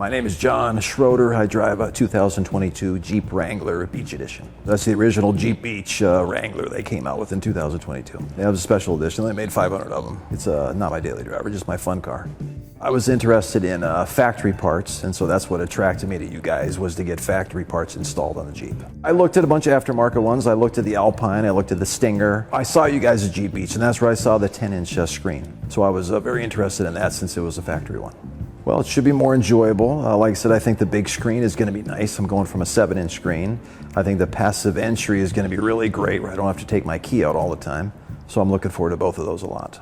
My name is John Schroeder. I drive a 2022 Jeep Wrangler Beach Edition. That's the original Jeep Beach Wrangler they came out with in 2022. They have a special edition. They made 500 of them. It's not my daily driver, just my fun car. I was interested in factory parts, and so that's what attracted me to you guys, was to get factory parts installed on the Jeep. I looked at a bunch of aftermarket ones. I looked at the Alpine, I looked at the Stinger. I saw you guys at Jeep Beach, and that's where I saw the 10-inch screen. So I was very interested in that since it was a factory one. Well, it should be more enjoyable. Like I said, I think the big screen is going to be nice. I'm going from a 7-inch screen. I think the passive entry is going to be really great, where I don't have to take my key out all the time. So I'm looking forward to both of those a lot.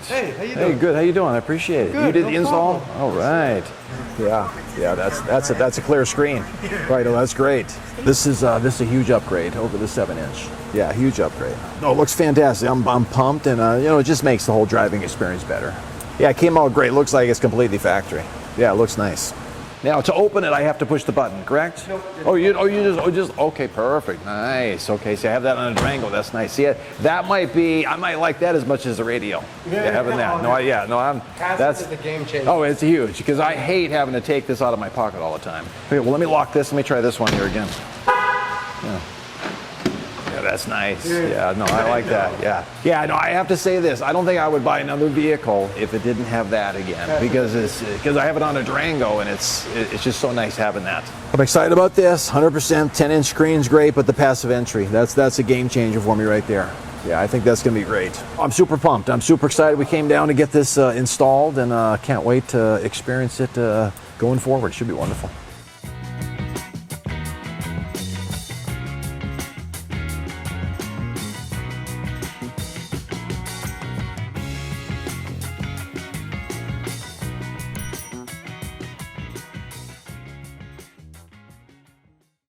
Hey, how you doing? Hey, good. How you doing? I appreciate it. Good, You did no the install? problem. All right. Yeah. That's a clear screen. Right. Oh, that's great. This is a huge upgrade over the 7-inch. Yeah, huge upgrade. No, it looks fantastic. I'm pumped, and it just makes the whole driving experience better. Yeah, it came out great. Looks like it's completely factory. Yeah, it looks nice. Now, to open it, I have to push the button, correct? Nope. Okay, perfect, nice. Okay, so I have that on a Durango, that's nice. See, I might like that as much as the radio. Yeah, having that. That's a game changer. Oh, it's huge, because I hate having to take this out of my pocket all the time. Okay, well, let me lock this. Let me try this one here again. Yeah, that's nice. Yeah, no, I like that. Yeah, no, I have to say this. I don't think I would buy another vehicle if it didn't have that again, because I have it on a Durango, and it's just so nice having that. I'm excited about this. 100% 10-inch screen's great, but the passive entry, that's a game changer for me right there. Yeah, I think that's going to be great. I'm super pumped. I'm super excited. We came down to get this installed, and can't wait to experience it going forward. Should be wonderful.